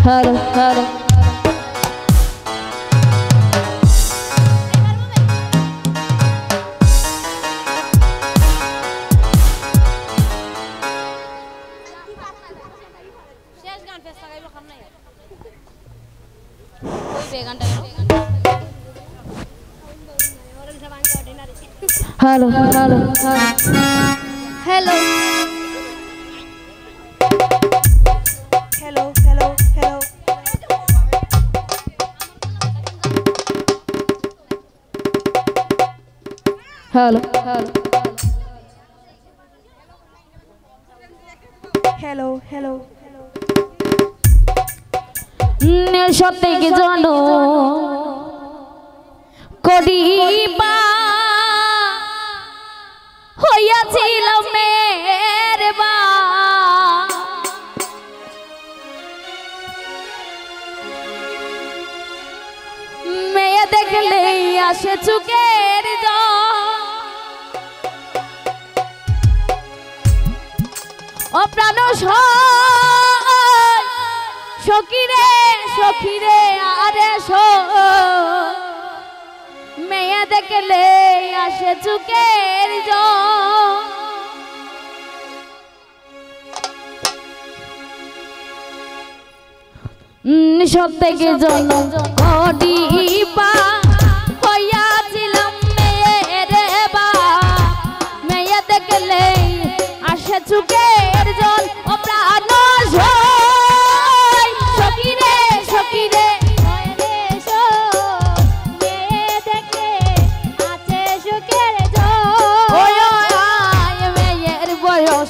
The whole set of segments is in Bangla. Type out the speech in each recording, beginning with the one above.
hello hello hello hello hello hello hello hello hello hello hello सत्य के जानो करिबा হইয়াছিলাম মেরবা মেয়ে দেখলে আসে চুকের অপ্রাণ সখীরে সখীরে আরে মেয়ে দেখলে আসে চুকের সত্যকে জন করিবা হইয়াছিলাম মেয়েরে বা মেয়ে দেখলে আসে চুকের জল ও প্রাণ সখীরে সখীরে মেয়ের বয়স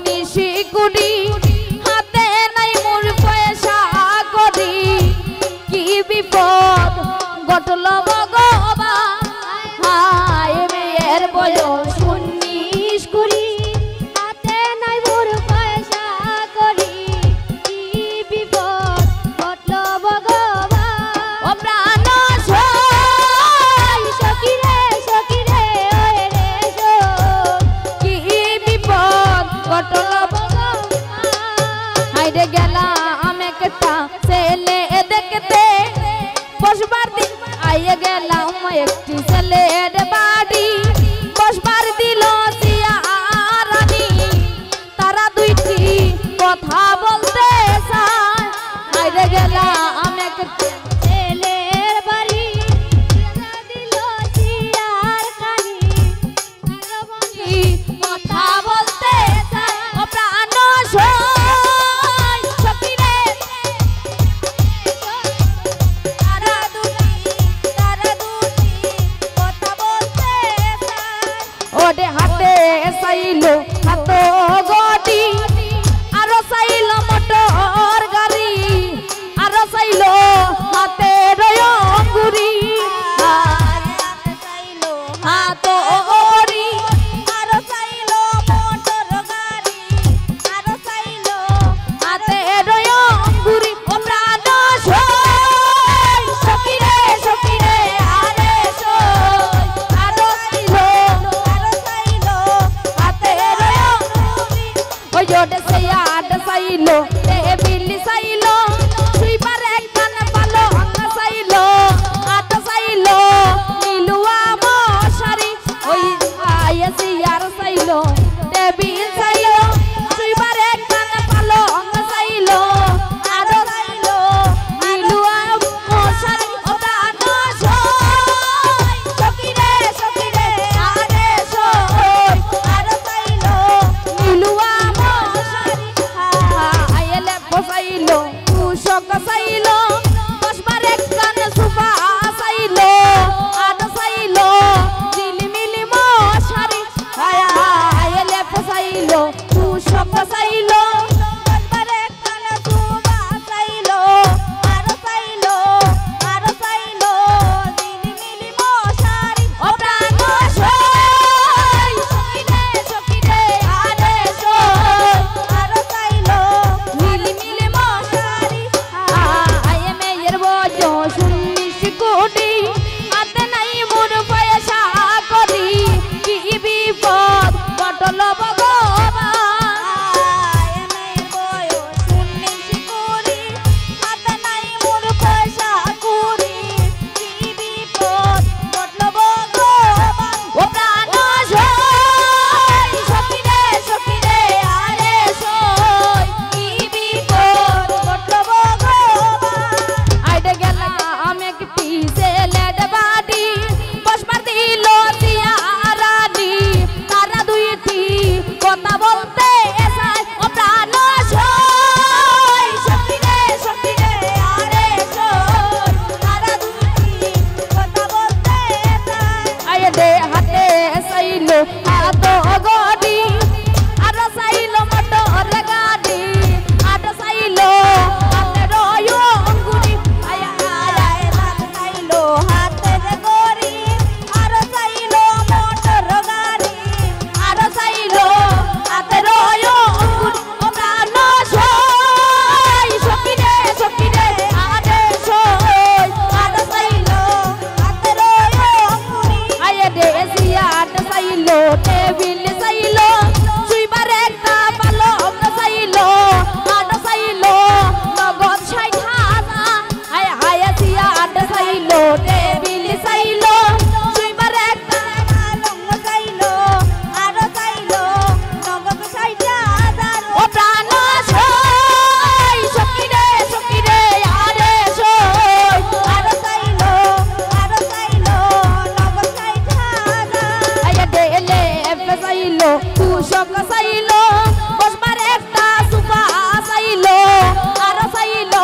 19-20 হাতে নাই মোর পয়সা করি কি বিপদ ঘটল ভগবান হায় মেয়ের বয়স 19-20 হাতে নাই মোর পয়সা করি কি বিপদ ঘটল ভগবান ও প্রাণ সখীরে সখীরে ওরে কি বিপদ ঘটল ভগবান হাইরে গেলাম একটা ছেলে দেখতে বসবার দিন আইয়ে গেলাম একটি ছেলের বাড়ি বসবার দিল সিয়ারানি তারা দুইটি কথা বলতে চায় আইরে গেলাম একটা ছেলের বাড়ি দিল সিয়ারানি কথা বলতে চায় ও প্রাণ ওডে হাতে চাইলো হাত গটি আর চাইলো মোটর গাড়ি আর চাইলো হাতে রয়ঙ্গুরি হাত ওরি আর চাইলো মোটর গাড়ি আর চাইলো হাতে রয়ঙ্গুরি ও প্রাণ সখীরে সখীরে আরে আর চাইলো হাতে রয়ঙ্গুরি ওই জোড়ে সে আট চাইলো বিল্লি চাইলো সুইবার একখান পালো অঙ্গ চাইলো আট চাইলো নীলুয়া মশারি ওই আইসি আর চাইলো টেবিল চাইলো সুইবার একখান পালো অঙ্গ চাইলো আট চাইলো নীলুয়া মশারি ও প্রাণ সখীরে সখীরে আরে আর চাইলো নীলুয়া মশারি আইলে বসাইলো কুশক চাইলো বসবার একখান সুফা চাইলো আট চাইলো ঝিলিমিলি মশারি আইলে বসাইলো কুশক চাইলো বসবার একখান সুফা চাইলো আর চাইলো ঝিলিমিলি মশারি ও প্রাণ সখীরে সখীরে আরে আর চাইলো ঝিলিমিলি মশারি আয়ে মেয়ের বয়স 19-20 হাতে নাই মোর পয়সা করি কি বিপদ ঘটল ভগবান আয়ে মেয়ের বয়স 19-20 টেবিল চাইলো সুইবার একটা পালক চাইলো আট চাইলো নগদ ৬০,০০০ আয় আয় আসিয়া আট চাইলো টেবিল চাইলো সুইবার একটা পালক চাইলো আট চাইলো নগদ ৬০,০০০ ও প্রাণ সই সখী রে আরে সই আট চাইলো নগদ ৬০,০০০ আয় দেলে চাইলো তুষক চাইলো বসবার একটা সুপা চাইলো আর চাইলো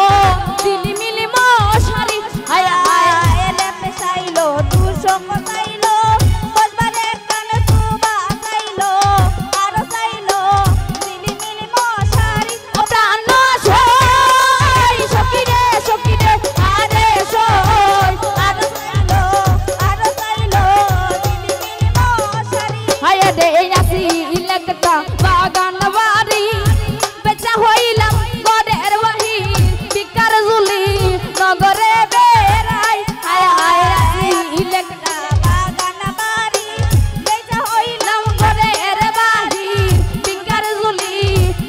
দিলি মিলি মশারি আয় আয় এলে চাইলো তুষক চাইলো বসবার একটা সুপা চাইলো আর চাইলো দিলি মিলি মশারি ও প্রাণ সই সখী রে আরে সই আর চাইলো দিলি মিলি মশারি হায় দে আসি ইলেকটা বাগান বাড়ি বেচা হইলাম গড়ের বাহি বিকার জুলি নগরে বেড়াই হায় হায় আসি ইলেকটা বাগান বাড়ি বেচা হইলাম গড়ের বাহি বিকার জুলি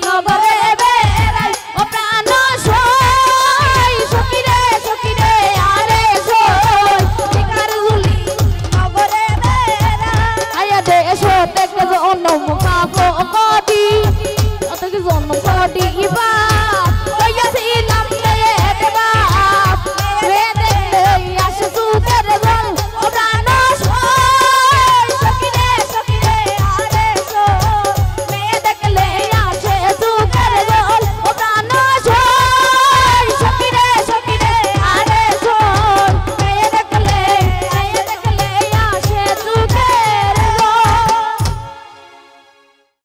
নগরে বেড়াই ও প্রাণ সই সখী রে আরে সই বিকার জুলি নগরে বেড়াই আয় দেশ থেকে জনম কাপড়